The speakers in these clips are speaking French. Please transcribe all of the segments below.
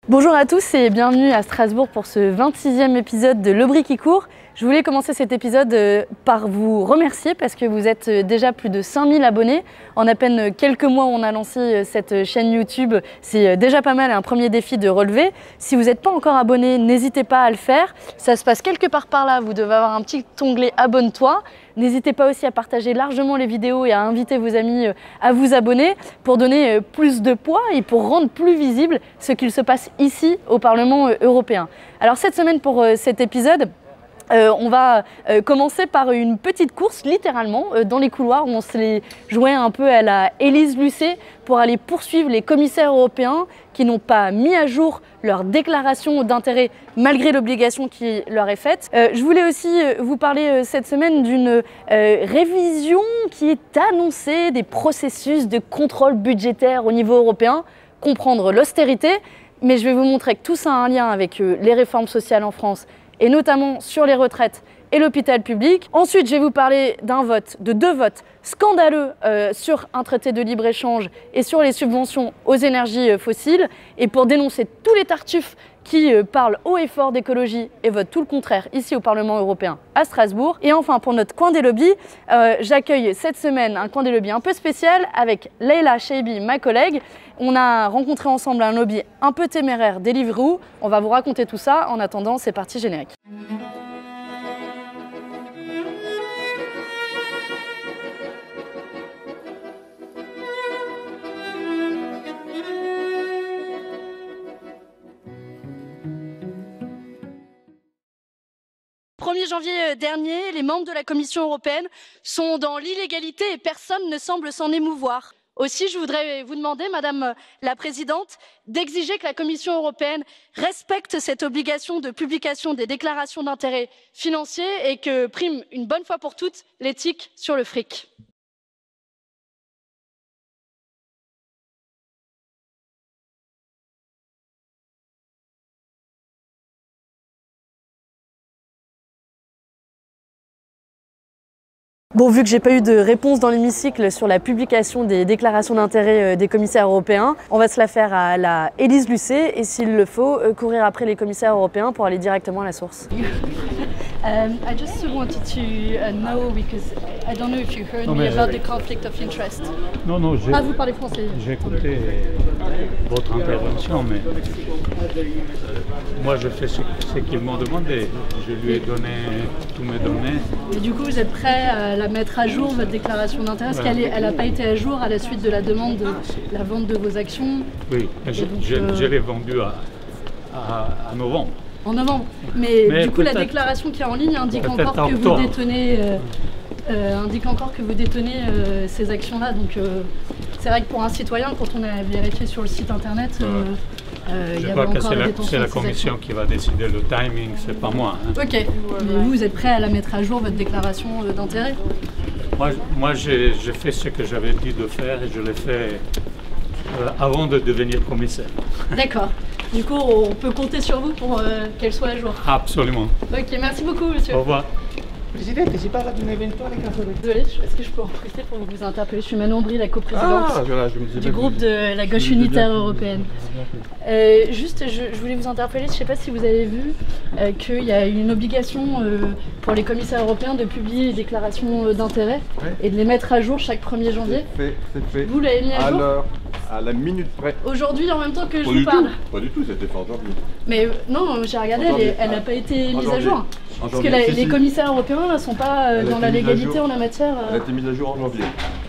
Bonjour à tous et bienvenue à Strasbourg pour ce 26e épisode de Le Brie qui court. Je voulais commencer cet épisode par vous remercier parce que vous êtes déjà plus de 5000 abonnés. En à peine quelques mois, on a lancé cette chaîne YouTube. C'est déjà pas mal, un premier défi de relever. Si vous n'êtes pas encore abonné, n'hésitez pas à le faire. Ça se passe quelque part par là. Vous devez avoir un petit onglet Abonne-toi. N'hésitez pas aussi à partager largement les vidéos et à inviter vos amis à vous abonner pour donner plus de poids et pour rendre plus visible ce qu'il se passe ici au Parlement européen. Alors cette semaine pour cet épisode, on va commencer par une petite course, littéralement, dans les couloirs où on se les jouait un peu à la Élise Lucet pour aller poursuivre les commissaires européens qui n'ont pas mis à jour leur déclaration d'intérêt malgré l'obligation qui leur est faite. Je voulais aussi vous parler cette semaine d'une révision qui est annoncée des processus de contrôle budgétaire au niveau européen, comprendre l'austérité, mais je vais vous montrer que tout ça a un lien avec les réformes sociales en France et notamment sur les retraites et l'hôpital public. Ensuite, je vais vous parler de deux votes scandaleux sur un traité de libre-échange et sur les subventions aux énergies fossiles. Et pour dénoncer tous les tartuffes qui parlent haut et fort d'écologie et votent tout le contraire ici au Parlement européen à Strasbourg. Et enfin, pour notre coin des lobbies, j'accueille cette semaine un coin des lobbies un peu spécial avec Leila Cheibi, ma collègue. On a rencontré ensemble un lobby un peu téméraire, Deliveroo. On va vous raconter tout ça. En attendant, c'est parti, générique. Le 1er janvier dernier, les membres de la Commission européenne sont dans l'illégalité et personne ne semble s'en émouvoir. Aussi, je voudrais vous demander, Madame la Présidente, d'exiger que la Commission européenne respecte cette obligation de publication des déclarations d'intérêt financiers et que prime une bonne fois pour toutes l'éthique sur le fric. Bon, vu que j'ai pas eu de réponse dans l'hémicycle sur la publication des déclarations d'intérêt des commissaires européens, on va se la faire à la Élise Lucet et s'il le faut, courir après les commissaires européens pour aller directement à la source. I just wanted to know because I don't know if you heard me about the conflict of interest. Non, vous parlez français. J'ai écouté votre intervention, mais moi je fais ce qu'ils m'ont demandé. Je lui ai donné tous mes données. Et du coup, vous êtes prêt à la mettre à jour, votre déclaration d'intérêt, parce qu'elle n'a pas été à jour à la suite de la demande de la vente de vos actions. Oui, je l'ai vendue à novembre. En novembre. Mais du coup, la déclaration qui est en ligne indique encore que vous détenez, ces actions-là. Donc, c'est vrai que pour un citoyen, quand on a vérifié sur le site internet, je crois que c'est la commission qui va décider le timing, c'est pas moi. Hein. Ok. Mais vous êtes prêt à la mettre à jour, votre déclaration d'intérêt? Moi j'ai fait ce que j'avais dit de faire et je l'ai fait avant de devenir commissaire. D'accord. Du coup, on peut compter sur vous pour qu'elle soit à jour. Absolument. Ok, merci beaucoup, monsieur. Au revoir. Presidente, si parla di un eventuale caso di... Désolée, est-ce que je peux en profiter pour vous interpeller? Je suis Manon Brie, la coprésidente du groupe de la gauche unitaire européenne. Juste, je voulais vous interpeller, je ne sais pas si vous avez vu qu'il y a une obligation pour les commissaires européens de publier les déclarations d'intérêt et de les mettre à jour chaque 1er janvier. C'est fait. Vous l'avez mis à jour? Alors, à la minute près. Aujourd'hui, en même temps que je vous parle. Pas du tout, c'était fait en janvier. Mais non, j'ai regardé, elle n'a pas été mise à jour. Parce que les commissaires européens ne sont pas dans la légalité en la matière. Elle a été mise à jour en janvier.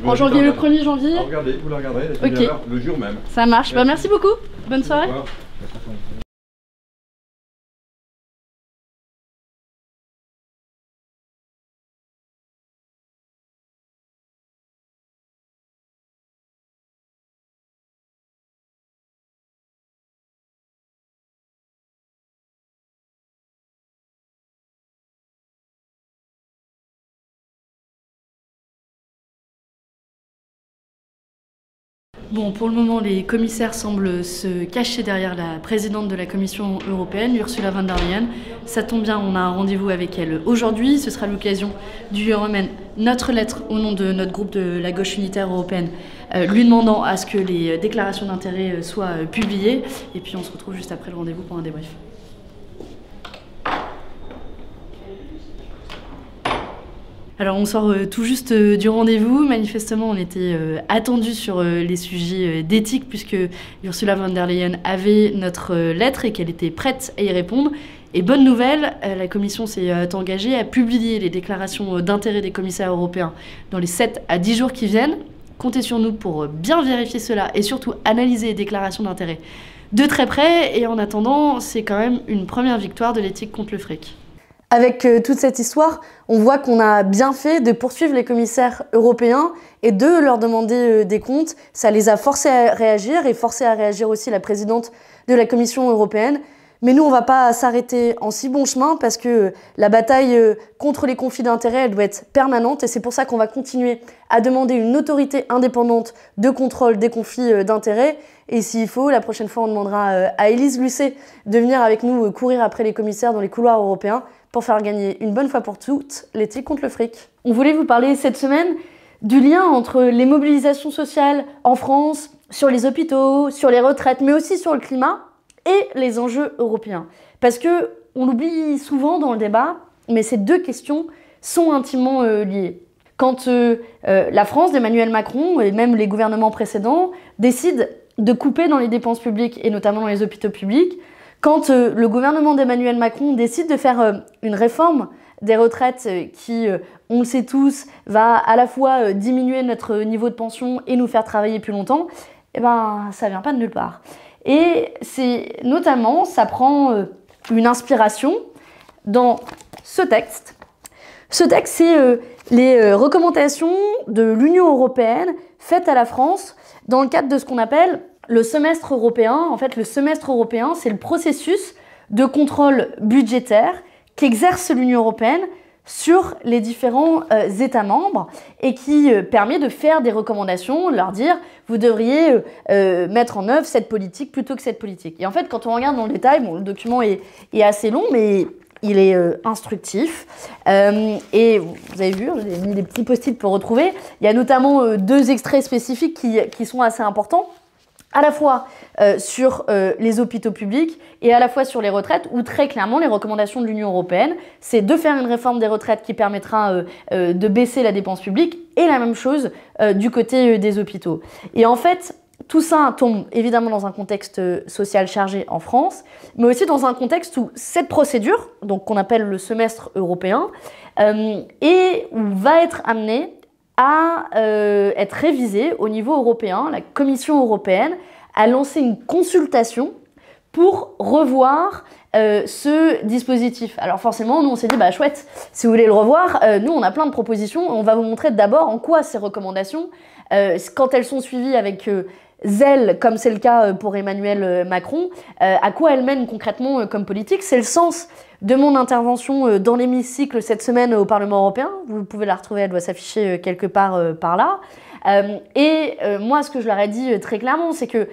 En janvier, le 1er janvier. Regardez, vous la regarderez, elle a été mise à jour le jour même. Ça marche. Bah, merci beaucoup. Bonne soirée. Bon, pour le moment, les commissaires semblent se cacher derrière la présidente de la Commission européenne, Ursula von der Leyen. Ça tombe bien, on a un rendez-vous avec elle aujourd'hui. Ce sera l'occasion de lui remettre notre lettre au nom de notre groupe de la gauche unitaire européenne, lui demandant à ce que les déclarations d'intérêt soient publiées. Et puis on se retrouve juste après le rendez-vous pour un débrief. Alors on sort tout juste du rendez-vous. Manifestement on était attendus sur les sujets d'éthique puisque Ursula von der Leyen avait notre lettre et qu'elle était prête à y répondre. Et bonne nouvelle, la Commission s'est engagée à publier les déclarations d'intérêt des commissaires européens dans les 7 à 10 jours qui viennent. Comptez sur nous pour bien vérifier cela et surtout analyser les déclarations d'intérêt de très près. Et en attendant, c'est quand même une première victoire de l'éthique contre le fric. Avec toute cette histoire, on voit qu'on a bien fait de poursuivre les commissaires européens et de leur demander des comptes. Ça les a forcés à réagir et forcé à réagir aussi la présidente de la Commission européenne. Mais nous, on ne va pas s'arrêter en si bon chemin parce que la bataille contre les conflits d'intérêts, elle doit être permanente. Et c'est pour ça qu'on va continuer à demander une autorité indépendante de contrôle des conflits d'intérêts. Et s'il faut, la prochaine fois, on demandera à Élise Lucet de venir avec nous courir après les commissaires dans les couloirs européens pour faire gagner une bonne fois pour toutes l'éthique contre le fric. On voulait vous parler cette semaine du lien entre les mobilisations sociales en France, sur les hôpitaux, sur les retraites, mais aussi sur le climat et les enjeux européens. Parce que on l'oublie souvent dans le débat, mais ces deux questions sont intimement liées. Quand la France d'Emmanuel Macron et même les gouvernements précédents décident de couper dans les dépenses publiques et notamment dans les hôpitaux publics, quand le gouvernement d'Emmanuel Macron décide de faire une réforme des retraites qui, on le sait tous, va à la fois diminuer notre niveau de pension et nous faire travailler plus longtemps, eh ben, ça vient pas de nulle part. Et c'est notamment, ça prend une inspiration dans ce texte. Ce texte, c'est les recommandations de l'Union européenne faites à la France dans le cadre de ce qu'on appelle le semestre européen. En fait, le semestre européen, c'est le processus de contrôle budgétaire qu'exerce l'Union européenne sur les différents États membres et qui permet de faire des recommandations, leur dire vous devriez mettre en œuvre cette politique plutôt que cette politique. Et en fait, quand on regarde dans le détail, bon, le document est assez long, mais il est instructif. Et vous avez vu, j'ai mis des petits post-it pour retrouver. Il y a notamment deux extraits spécifiques qui sont assez importants, à la fois sur les hôpitaux publics et à la fois sur les retraites, où très clairement les recommandations de l'Union européenne, c'est de faire une réforme des retraites qui permettra de baisser la dépense publique, et la même chose du côté des hôpitaux. Et en fait, tout ça tombe évidemment dans un contexte social chargé en France, mais aussi dans un contexte où cette procédure, donc qu'on appelle le semestre européen, va être amenée à être révisée au niveau européen. La Commission européenne a lancé une consultation pour revoir ce dispositif. Alors forcément, nous on s'est dit, bah chouette, si vous voulez le revoir, nous on a plein de propositions. On va vous montrer d'abord en quoi ces recommandations, quand elles sont suivies avec zèle, comme c'est le cas pour Emmanuel Macron, à quoi elles mènent concrètement comme politique. C'est le sens de mon intervention dans l'hémicycle cette semaine au Parlement européen. Vous pouvez la retrouver, elle doit s'afficher quelque part par là. Moi, ce que je leur ai dit très clairement, c'est que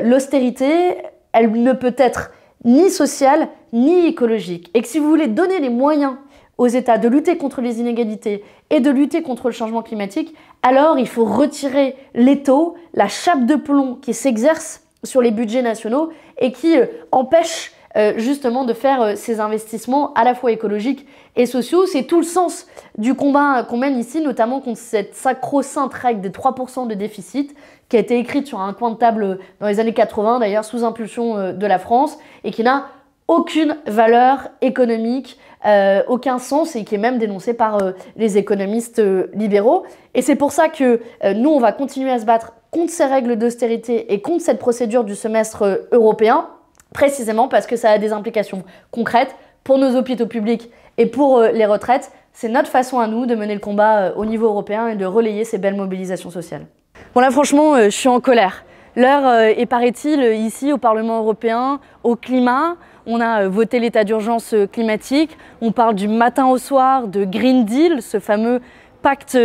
l'austérité, elle ne peut être ni sociale ni écologique. Et que si vous voulez donner les moyens aux États de lutter contre les inégalités et de lutter contre le changement climatique, alors il faut retirer l'étau, la chape de plomb qui s'exerce sur les budgets nationaux et qui empêche justement de faire ces investissements à la fois écologiques et sociaux. C'est tout le sens du combat qu'on mène ici, notamment contre cette sacro-sainte règle des 3% de déficit qui a été écrite sur un coin de table dans les années 80, d'ailleurs sous impulsion de la France, et qui n'a aucune valeur économique, aucun sens, et qui est même dénoncée par les économistes libéraux. Et c'est pour ça que nous, on va continuer à se battre contre ces règles d'austérité et contre cette procédure du semestre européen, précisément parce que ça a des implications concrètes pour nos hôpitaux publics et pour les retraites. C'est notre façon à nous de mener le combat au niveau européen et de relayer ces belles mobilisations sociales. Bon là franchement, je suis en colère. L'heure est, paraît-il, ici au Parlement européen, au climat. On a voté l'état d'urgence climatique. On parle du matin au soir de Green Deal, ce fameux pacte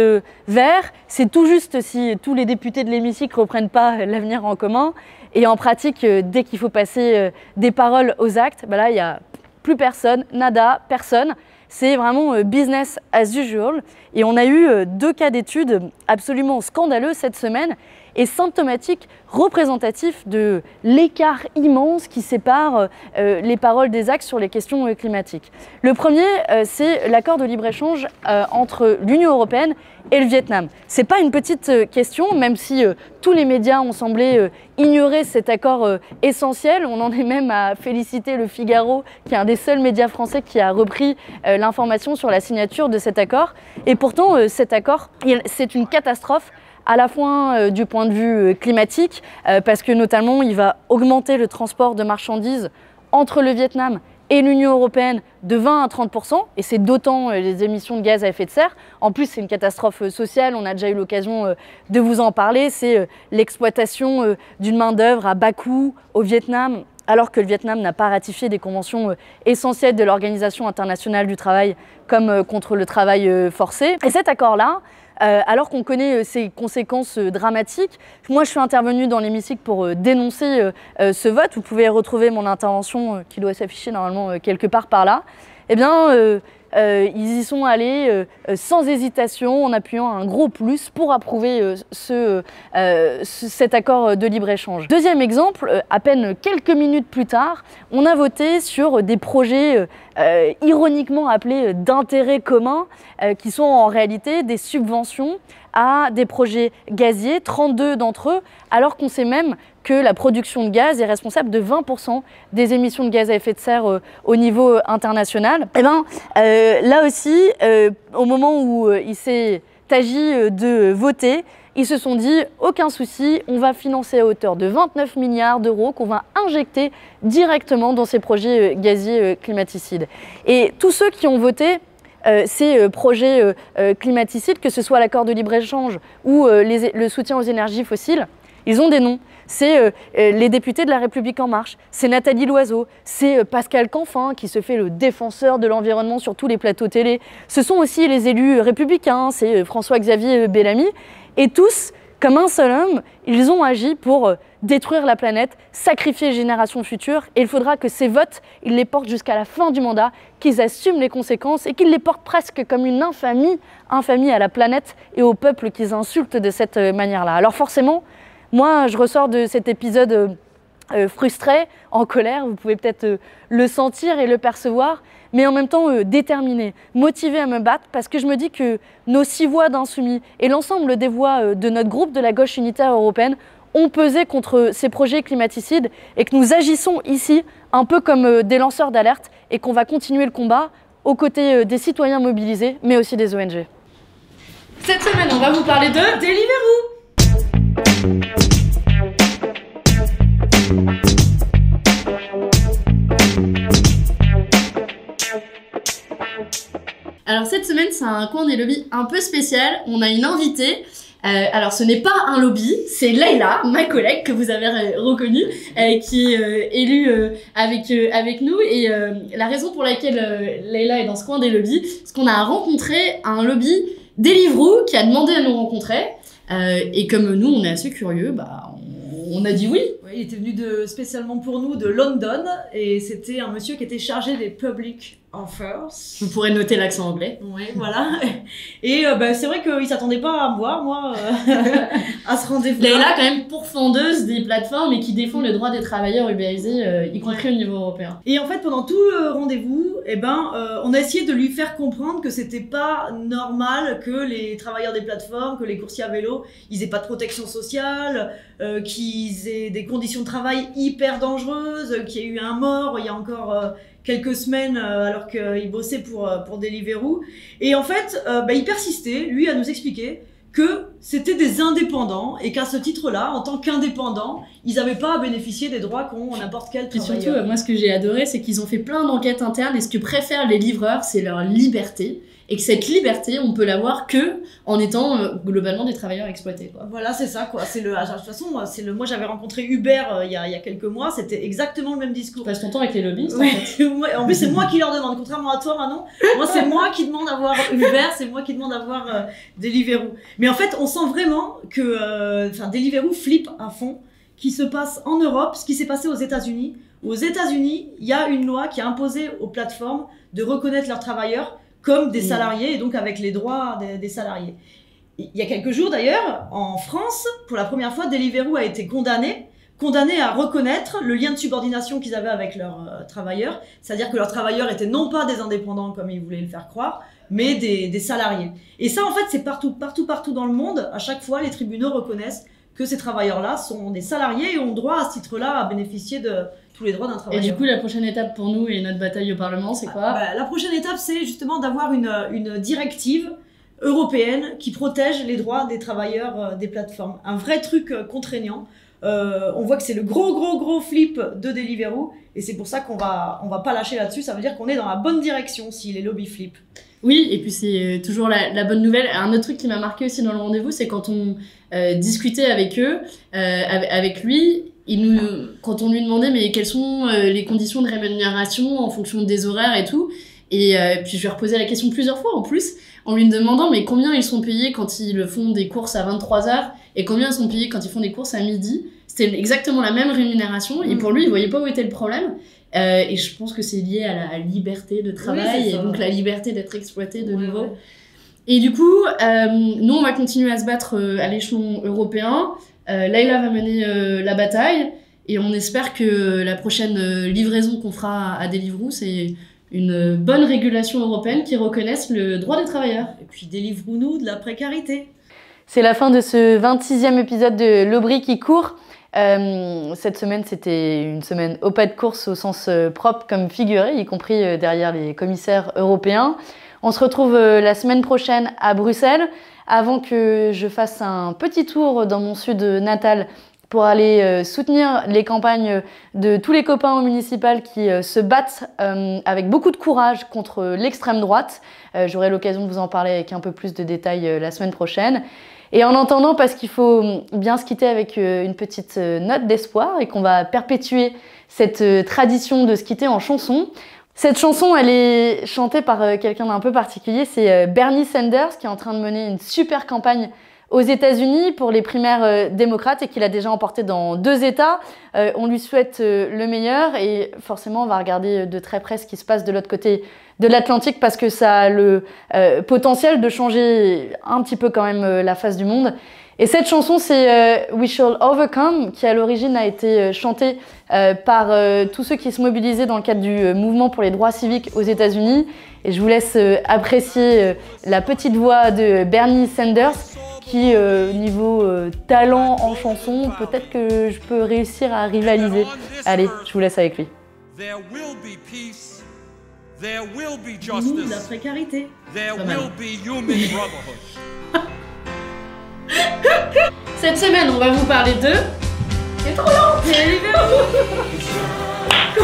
vert, c'est tout juste si tous les députés de l'hémicycle ne reprennent pas l'avenir en commun. Et en pratique, dès qu'il faut passer des paroles aux actes, bah là, il n'y a plus personne, nada, personne. C'est vraiment business as usual. Et on a eu 2 cas d'études absolument scandaleux cette semaine et symptomatiques, représentatifs de l'écart immense qui sépare les paroles des actes sur les questions climatiques. Le premier, c'est l'accord de libre-échange entre l'Union européenne et le Vietnam. C'est pas une petite question, même si tous les médias ont semblé ignorer cet accord essentiel. On en est même à féliciter Le Figaro, qui est un des seuls médias français qui a repris l'information sur la signature de cet accord. Et pourtant, cet accord, c'est une catastrophe à la fois du point de vue climatique, parce que notamment il va augmenter le transport de marchandises entre le Vietnam et l'Union européenne de 20 à 30%, et c'est d'autant les émissions de gaz à effet de serre. En plus, c'est une catastrophe sociale, on a déjà eu l'occasion de vous en parler, c'est l'exploitation d'une main-d'œuvre à bas coût au Vietnam, alors que le Vietnam n'a pas ratifié des conventions essentielles de l'Organisation internationale du travail, comme contre le travail forcé. Et cet accord-là, alors qu'on connaît ses conséquences dramatiques. Moi, je suis intervenue dans l'hémicycle pour dénoncer ce vote. Vous pouvez retrouver mon intervention qui doit s'afficher normalement quelque part par là. Eh bien, ils y sont allés sans hésitation, en appuyant un gros plus pour approuver cet accord de libre-échange. Deuxième exemple, à peine quelques minutes plus tard, on a voté sur des projets ironiquement appelés d'intérêt commun, qui sont en réalité des subventions à des projets gaziers, 32 d'entre eux, alors qu'on sait même que la production de gaz est responsable de 20% des émissions de gaz à effet de serre au niveau international. Et bien, là aussi, au moment où il s'est agi de voter, ils se sont dit aucun souci, on va financer à hauteur de 29 milliards d'euros qu'on va injecter directement dans ces projets gaziers climaticides. Et tous ceux qui ont voté ces projets climaticides, que ce soit l'accord de libre-échange ou le soutien aux énergies fossiles, ils ont des noms. C'est les députés de La République En Marche, c'est Nathalie Loiseau, c'est Pascal Canfin qui se fait le défenseur de l'environnement sur tous les plateaux télé. Ce sont aussi les élus républicains, c'est François-Xavier Bellamy. Et tous, comme un seul homme, ils ont agi pour détruire la planète, sacrifier les générations futures. Et il faudra que ces votes, ils les portent jusqu'à la fin du mandat, qu'ils assument les conséquences et qu'ils les portent presque comme une infamie à la planète et au peuple qu'ils insultent de cette manière-là. Alors forcément, moi, je ressors de cet épisode frustré, en colère, vous pouvez peut-être le sentir et le percevoir, mais en même temps déterminé, motivé à me battre, parce que je me dis que nos 6 voix d'insoumis et l'ensemble des voix de notre groupe de la gauche unitaire européenne ont pesé contre ces projets climaticides et que nous agissons ici un peu comme des lanceurs d'alerte et qu'on va continuer le combat aux côtés des citoyens mobilisés, mais aussi des ONG. Cette semaine, on va vous parler de Deliveroo. Alors cette semaine, c'est un coin des lobbies un peu spécial. On a une invitée. Alors ce n'est pas un lobby, c'est Leïla, ma collègue que vous avez reconnue, qui est élue avec nous. Et la raison pour laquelle Leïla est dans ce coin des lobbies, c'est qu'on a rencontré un lobby Deliveroo qui a demandé à nous rencontrer. Et comme nous, on est assez curieux, bah, on a dit oui. Oui, il était venu spécialement pour nous de London et c'était un monsieur qui était chargé des public offers. Vous pourrez noter l'accent anglais. Oui, voilà. Et c'est vrai qu'il s'attendait pas à me voir, moi, à ce rendez-vous. Leïla, quand même pourfendeuse des plateformes et qui défend le droit des travailleurs ubérisés, y compris au niveau européen. Et en fait, pendant tout le rendez-vous, on a essayé de lui faire comprendre que c'était pas normal que les travailleurs des plateformes, que les coursiers à vélo, ils aient pas de protection sociale, qu'ils aient des conditions de travail hyper dangereuses, qu'il y ait eu un mort il y a encore quelques semaines alors qu'il bossait pour Deliveroo. Et en fait, il persistait, lui, à nous expliquer que c'était des indépendants et qu'à ce titre-là, en tant qu'indépendants, ils n'avaient pas à bénéficier des droits qu'ont n'importe quel travailleur. Et surtout, moi, ce que j'ai adoré, c'est qu'ils ont fait plein d'enquêtes internes et ce que préfèrent les livreurs, c'est leur liberté. et que cette liberté, on peut l'avoir que en étant globalement des travailleurs exploités, quoi. Voilà, c'est ça, quoi. De toute façon, moi j'avais rencontré Uber il y a quelques mois, c'était exactement le même discours. Tu passes ton temps avec les lobbyistes, ouais. en fait. En plus, c'est moi qui leur demande, contrairement à toi, Manon. Moi, c'est moi qui demande d'avoir Uber, c'est moi qui demande d'avoir Deliveroo. Mais en fait, on sent vraiment que Deliveroo flippe à fond, qui se passe en Europe, ce qui s'est passé aux États-Unis. Aux États-Unis, il y a une loi qui a imposé aux plateformes de reconnaître leurs travailleurs comme des salariés et donc avec les droits des salariés. Il y a quelques jours d'ailleurs, en France, pour la première fois, Deliveroo a été condamné à reconnaître le lien de subordination qu'ils avaient avec leurs travailleurs, c'est-à-dire que leurs travailleurs étaient non pas des indépendants comme ils voulaient le faire croire, mais des salariés. Et ça, en fait, c'est partout dans le monde. À chaque fois, les tribunaux reconnaissent que ces travailleurs-là sont des salariés et ont droit à ce titre-là à bénéficier de tous les droits d'un travailleur. Et du coup, la prochaine étape pour nous et notre bataille au Parlement, c'est quoi ? La prochaine étape, c'est justement d'avoir une directive européenne qui protège les droits des travailleurs des plateformes. Un vrai truc contraignant. On voit que c'est le gros flip de Deliveroo et c'est pour ça qu'on va pas lâcher là-dessus. Ça veut dire qu'on est dans la bonne direction si les lobbies flippent. Oui, et puis c'est toujours la bonne nouvelle. Un autre truc qui m'a marqué aussi dans le rendez-vous, c'est quand on discutait avec eux, avec lui, quand on lui demandait mais quelles sont les conditions de rémunération en fonction des horaires et tout, et puis je lui ai reposé la question plusieurs fois en plus, en lui demandant mais combien ils sont payés quand ils font des courses à 23h et combien ils sont payés quand ils font des courses à midi. C'était exactement la même rémunération et pour lui, il voyait pas où était le problème. Et je pense que c'est lié à la liberté de travail et donc la liberté d'être exploité de nouveau. Ouais. Et du coup, nous, on va continuer à se battre à l'échelon européen. Layla va mener la bataille et on espère que la prochaine livraison qu'on fera à Deliveroo, c'est une bonne régulation européenne qui reconnaisse le droit des travailleurs. Et puis délivre-nous de la précarité. C'est la fin de ce 26e épisode de L'Aubry qui court. Cette semaine, c'était une semaine au pas de course au sens propre comme figuré, y compris derrière les commissaires européens. On se retrouve la semaine prochaine à Bruxelles. Avant que je fasse un petit tour dans mon sud natal pour aller soutenir les campagnes de tous les copains au municipal qui se battent avec beaucoup de courage contre l'extrême droite. J'aurai l'occasion de vous en parler avec un peu plus de détails la semaine prochaine. Et en attendant, parce qu'il faut bien se quitter avec une petite note d'espoir et qu'on va perpétuer cette tradition de se quitter en chanson. Cette chanson, elle est chantée par quelqu'un d'un peu particulier, c'est Bernie Sanders qui est en train de mener une super campagne aux États-Unis pour les primaires démocrates et qu'il a déjà emporté dans 2 États. On lui souhaite le meilleur et forcément on va regarder de très près ce qui se passe de l'autre côté de l'Atlantique parce que ça a le potentiel de changer un petit peu quand même la face du monde. Et cette chanson, c'est We Shall Overcome, qui à l'origine a été chantée par tous ceux qui se mobilisaient dans le cadre du mouvement pour les droits civiques aux États-Unis. Et je vous laisse apprécier la petite voix de Bernie Sanders, qui, niveau talent en chanson, peut-être que je peux réussir à rivaliser. Allez, je vous laisse avec lui. There will be justice. Nous, la précarité. There will be human brotherhood. Cette semaine, on va vous parler de... C'est trop long. Deliveroo. Il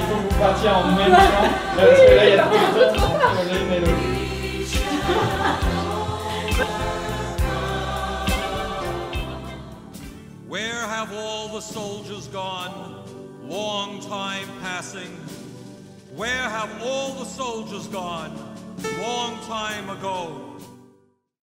faut que vous partiez en même temps. Parce que là, il y a tout le temps. Where have all the soldiers gone? Long time passing. Where have all the soldiers gone? Long time ago.